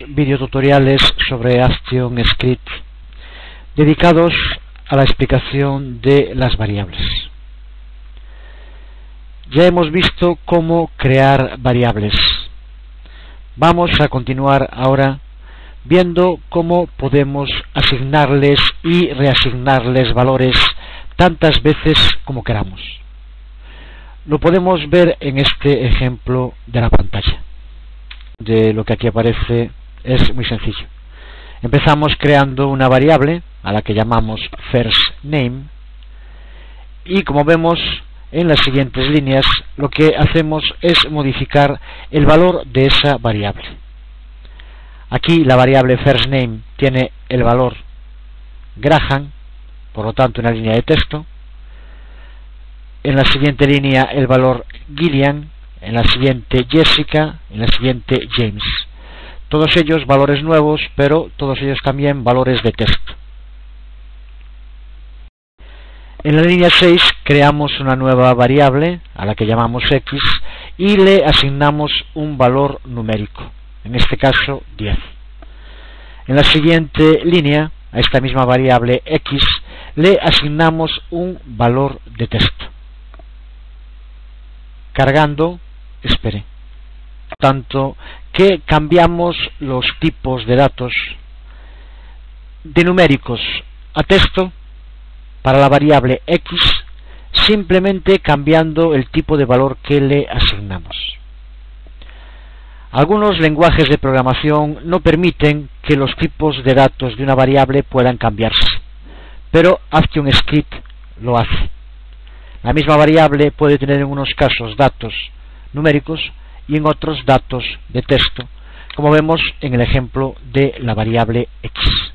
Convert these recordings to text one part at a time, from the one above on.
Videotutoriales sobre ActionScript dedicados a la explicación de las variables. Ya hemos visto cómo crear variables. Vamos a continuar ahora viendo cómo podemos asignarles y reasignarles valores tantas veces como queramos. Lo podemos ver en este ejemplo de la pantalla. De lo que aquí aparece es muy sencillo. Empezamos creando una variable a la que llamamos firstName y, como vemos en las siguientes líneas, lo que hacemos es modificar el valor de esa variable. Aquí la variable firstName tiene el valor Graham, por lo tanto una línea de texto. En la siguiente línea el valor Gillian, en la siguiente Jessica, en la siguiente James. Todos ellos valores nuevos, pero todos ellos también valores de texto. En la línea 6 creamos una nueva variable a la que llamamos x y le asignamos un valor numérico, en este caso 10. En la siguiente línea, a esta misma variable x, le asignamos un valor de texto. Cargando, espere. Tanto que cambiamos los tipos de datos de numéricos a texto para la variable x, simplemente cambiando el tipo de valor que le asignamos. Algunos lenguajes de programación no permiten que los tipos de datos de una variable puedan cambiarse, pero ActionScript lo hace. La misma variable puede tener en unos casos datos numéricos y en otros datos de texto, como vemos en el ejemplo de la variable x.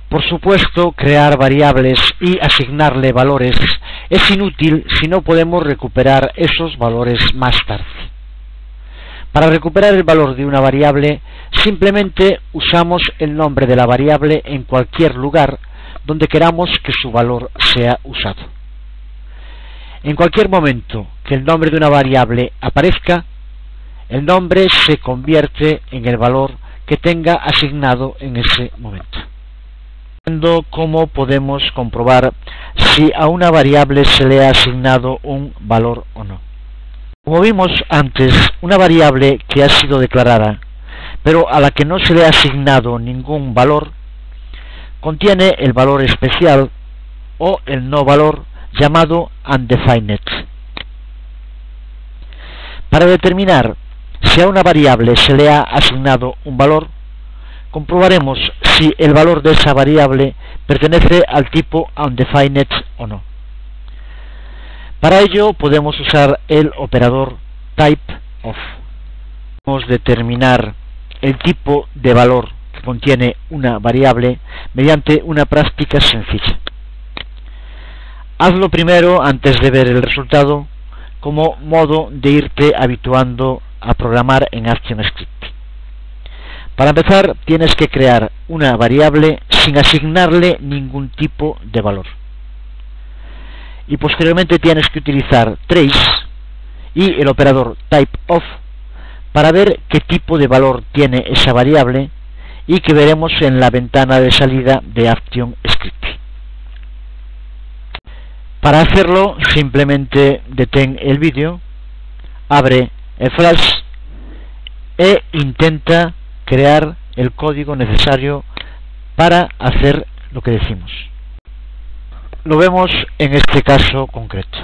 Por supuesto, crear variables y asignarle valores es inútil si no podemos recuperar esos valores más tarde. Para recuperar el valor de una variable, simplemente usamos el nombre de la variable en cualquier lugar donde queramos que su valor sea usado. En cualquier momento que el nombre de una variable aparezca, el nombre se convierte en el valor que tenga asignado en ese momento. Viendo cómo podemos comprobar si a una variable se le ha asignado un valor o no. Como vimos antes, una variable que ha sido declarada, pero a la que no se le ha asignado ningún valor, contiene el valor especial o el no valor llamado undefined. Para determinar si a una variable se le ha asignado un valor, comprobaremos si el valor de esa variable pertenece al tipo undefined o no. Para ello podemos usar el operador typeOf. Podemos determinar el tipo de valor que contiene una variable mediante una práctica sencilla. Hazlo primero antes de ver el resultado, como modo de irte habituando a programar en ActionScript. Para empezar, tienes que crear una variable sin asignarle ningún tipo de valor. Y posteriormente tienes que utilizar trace y el operador typeOf para ver qué tipo de valor tiene esa variable y que veremos en la ventana de salida de ActionScript. Para hacerlo, simplemente detén el vídeo, abre el Flash e intenta crear el código necesario para hacer lo que decimos. Lo vemos en este caso concreto.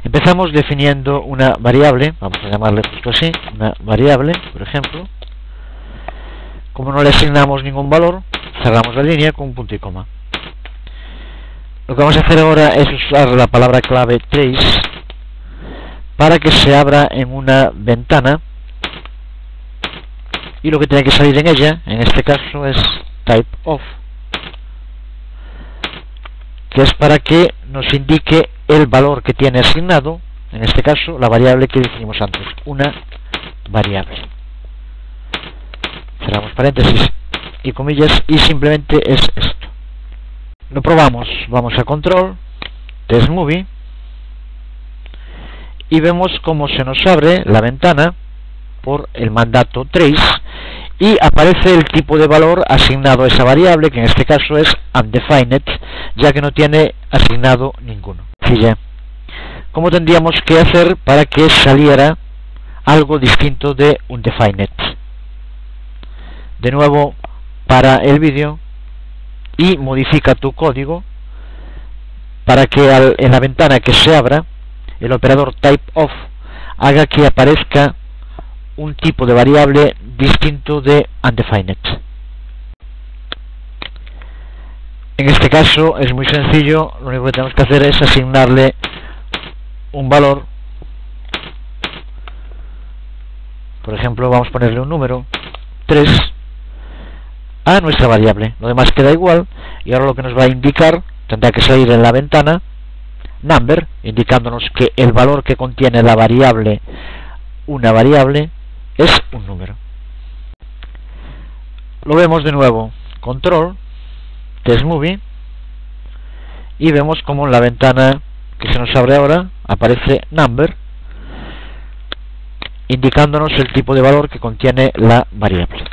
Empezamos definiendo una variable, vamos a llamarle justo así, una variable, por ejemplo. Como no le asignamos ningún valor, cerramos la línea con un punto y coma. Lo que vamos a hacer ahora es usar la palabra clave trace para que se abra en una ventana, y lo que tiene que salir en ella, en este caso, es typeOf, que es para que nos indique el valor que tiene asignado, en este caso la variable que definimos antes, una variable. Cerramos paréntesis y comillas y simplemente es esto. Lo probamos, vamos a control, test movie y vemos cómo se nos abre la ventana por el mandato trace y aparece el tipo de valor asignado a esa variable, que en este caso es undefined, ya que no tiene asignado ninguno. ¿Cómo tendríamos que hacer para que saliera algo distinto de undefined? De nuevo, para el vídeo y modifica tu código para que en la ventana que se abra el operador typeOf haga que aparezca un tipo de variable distinto de undefined. En este caso es muy sencillo, lo único que tenemos que hacer es asignarle un valor. Por ejemplo, vamos a ponerle un número 3 a nuestra variable. Lo demás queda igual, y ahora lo que nos va a indicar tendrá que salir en la ventana number, indicándonos que el valor que contiene la variable, una variable, es un número. Lo vemos de nuevo, control, testMovie, y vemos como en la ventana que se nos abre ahora aparece number, indicándonos el tipo de valor que contiene la variable.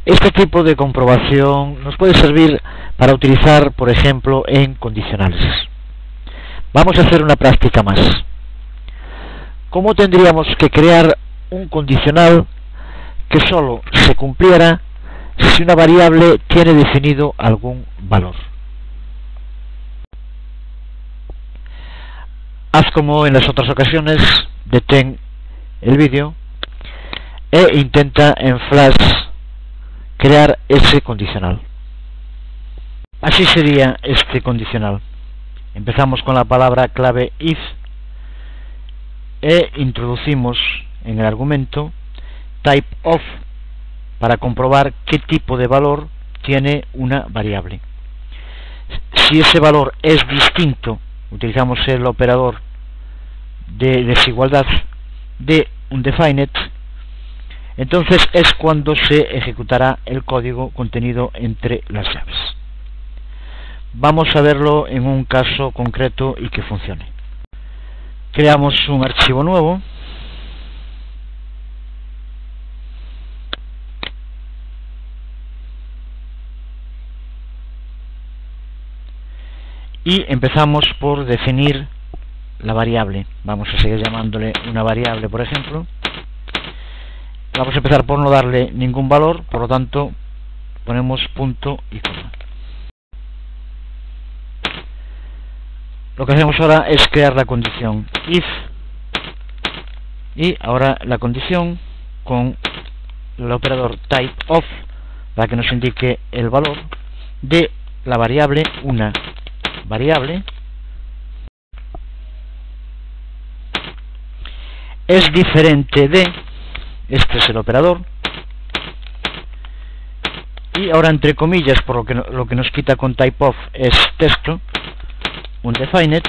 Este tipo de comprobación nos puede servir para utilizar, por ejemplo, en condicionales. Vamos a hacer una práctica más. ¿Cómo tendríamos que crear un condicional que solo se cumpliera si una variable tiene definido algún valor? Haz como en las otras ocasiones, detén el vídeo e intenta en Flash crear ese condicional. Así sería este condicional. Empezamos con la palabra clave if e introducimos en el argumento typeOf para comprobar qué tipo de valor tiene una variable. Si ese valor es distinto, utilizamos el operador de desigualdad de undefined, entonces es cuando se ejecutará el código contenido entre las llaves. Vamos a verlo en un caso concreto y que funcione. Creamos un archivo nuevo. Y empezamos por definir la variable. Vamos a seguir llamándole una variable, por ejemplo. Vamos a empezar por no darle ningún valor, por lo tanto ponemos punto y coma. Lo que hacemos ahora es crear la condición if, y ahora la condición con el operador typeOf para que nos indique el valor de la variable, una variable es diferente de, este es el operador, y ahora entre comillas, por lo que nos quita con typeOf es texto, undefined,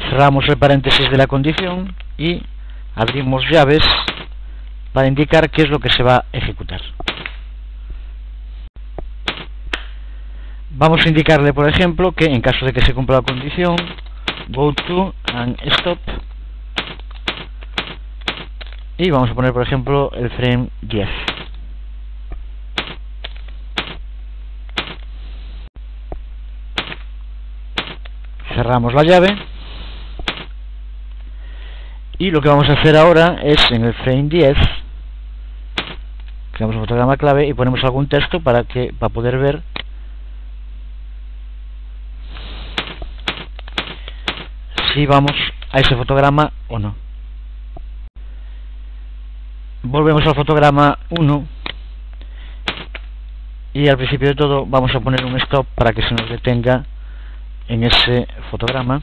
cerramos el paréntesis de la condición y abrimos llaves para indicar qué es lo que se va a ejecutar. Vamos a indicarle, por ejemplo, que en caso de que se cumpla la condición, go to and stop, y vamos a poner, por ejemplo, el frame 10. Cerramos la llave, y lo que vamos a hacer ahora es en el frame 10 creamos un fotograma clave y ponemos algún texto para poder ver si vamos a ese fotograma o no. Volvemos al fotograma 1 y al principio de todo vamos a poner un stop para que se nos detenga en ese fotograma.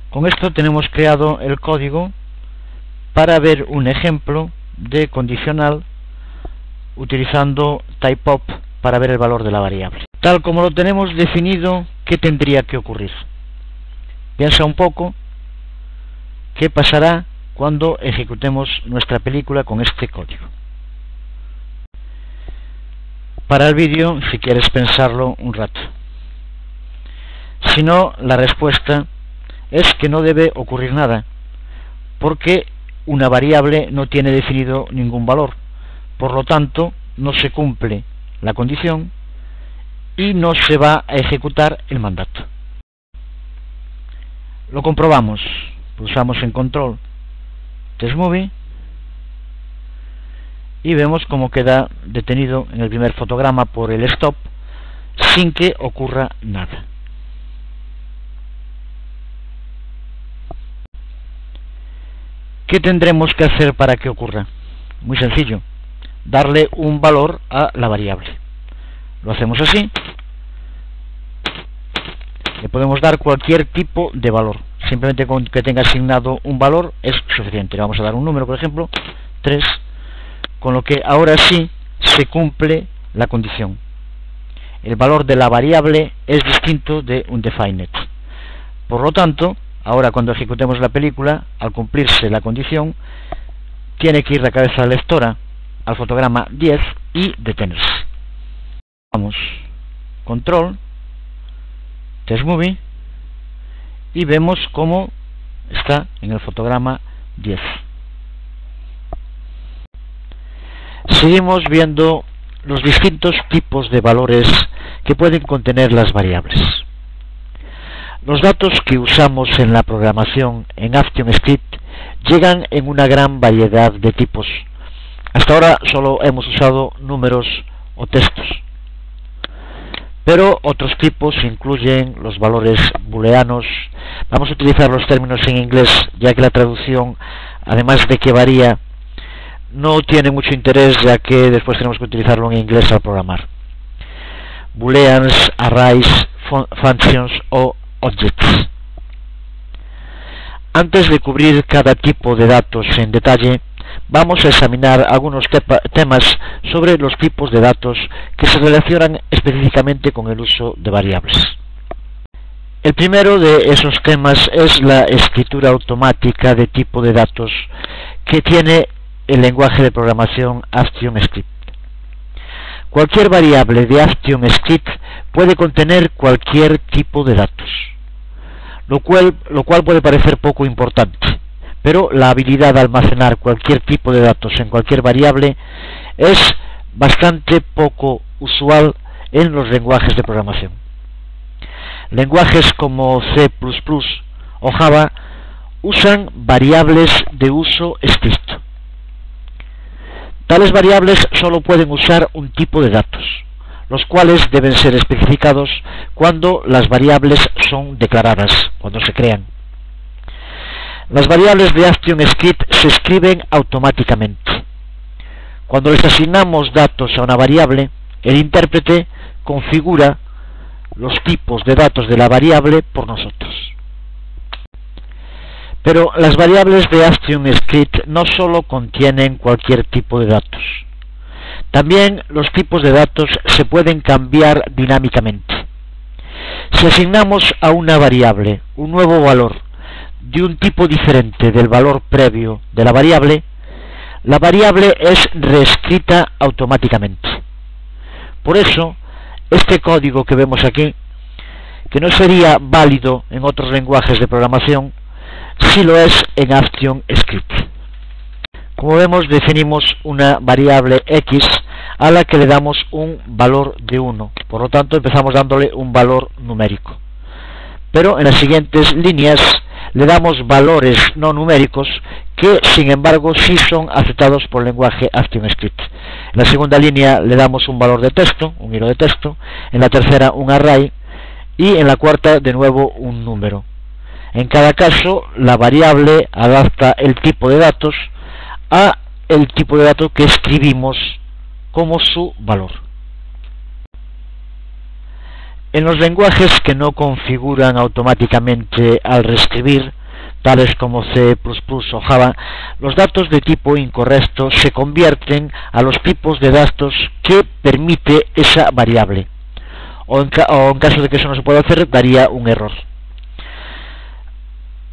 Con esto tenemos creado el código para ver un ejemplo de condicional utilizando typeOf para ver el valor de la variable. Tal como lo tenemos definido, ¿qué tendría que ocurrir? Piensa un poco qué pasará cuando ejecutemos nuestra película con este código. para el vídeo si quieres pensarlo un rato. Si no, la respuesta es que no debe ocurrir nada, porque una variable no tiene definido ningún valor, por lo tanto no se cumple la condición y no se va a ejecutar el mandato. Lo comprobamos, pulsamos en control test movie y vemos cómo queda detenido en el primer fotograma por el stop sin que ocurra nada. ¿Qué tendremos que hacer para que ocurra? Muy sencillo, darle un valor a la variable. Lo hacemos así. Le podemos dar cualquier tipo de valor. Simplemente con que tenga asignado un valor es suficiente. Le vamos a dar un número, por ejemplo, 3, con lo que ahora sí se cumple la condición. El valor de la variable es distinto de un defined. Por lo tanto, ahora cuando ejecutemos la película, al cumplirse la condición, tiene que ir la cabeza lectora al fotograma 10 y detenerse. Vamos, control, test movie, y vemos cómo está en el fotograma 10. Seguimos viendo los distintos tipos de valores que pueden contener las variables. Los datos que usamos en la programación en ActionScript llegan en una gran variedad de tipos. Hasta ahora solo hemos usado números o textos, pero otros tipos incluyen los valores booleanos. Vamos a utilizar los términos en inglés, ya que la traducción, además de que varía, no tiene mucho interés, ya que después tenemos que utilizarlo en inglés al programar. Booleans, arrays, functions o objects. Antes de cubrir cada tipo de datos en detalle, vamos a examinar algunos temas sobre los tipos de datos que se relacionan específicamente con el uso de variables. El primero de esos temas es la escritura automática de tipo de datos que tiene el lenguaje de programación ActionScript. Cualquier variable de ActionScript puede contener cualquier tipo de datos, lo cual puede parecer poco importante, pero la habilidad de almacenar cualquier tipo de datos en cualquier variable es bastante poco usual en los lenguajes de programación. Lenguajes como C++ o Java usan variables de uso estricto. Tales variables solo pueden usar un tipo de datos, los cuales deben ser especificados cuando las variables son declaradas, cuando se crean. Las variables de ActionScript se escriben automáticamente. Cuando les asignamos datos a una variable, el intérprete configura los tipos de datos de la variable por nosotros. Pero las variables de ActionScript no solo contienen cualquier tipo de datos. También los tipos de datos se pueden cambiar dinámicamente. Si asignamos a una variable un nuevo valor de un tipo diferente del valor previo de la variable es reescrita automáticamente. Por eso, este código que vemos aquí, que no sería válido en otros lenguajes de programación, sí lo es en ActionScript. Como vemos, definimos una variable x a la que le damos un valor de 1. Por lo tanto, empezamos dándole un valor numérico. Pero en las siguientes líneas le damos valores no numéricos que, sin embargo, sí son aceptados por el lenguaje ActionScript. En la segunda línea le damos un valor de texto, un hilo de texto. En la tercera, un array. Y en la cuarta, de nuevo, un número. En cada caso, la variable adapta el tipo de datos a el tipo de datos que escribimos como su valor. En los lenguajes que no configuran automáticamente al reescribir, tales como C++ o Java, los datos de tipo incorrecto se convierten a los tipos de datos que permite esa variable, o en caso de que eso no se pueda hacer, daría un error.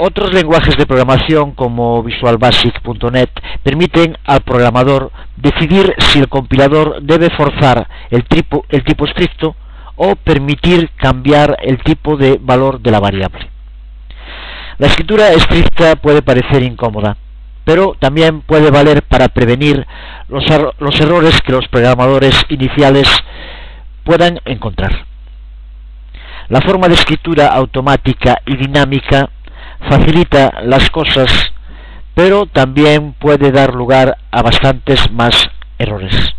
Otros lenguajes de programación como Visual Basic.net permiten al programador decidir si el compilador debe forzar el tipo estricto o permitir cambiar el tipo de valor de la variable. La escritura estricta puede parecer incómoda, pero también puede valer para prevenir los errores que los programadores iniciales puedan encontrar. La forma de escritura automática y dinámica facilita las cosas, pero también puede dar lugar a bastantes más errores.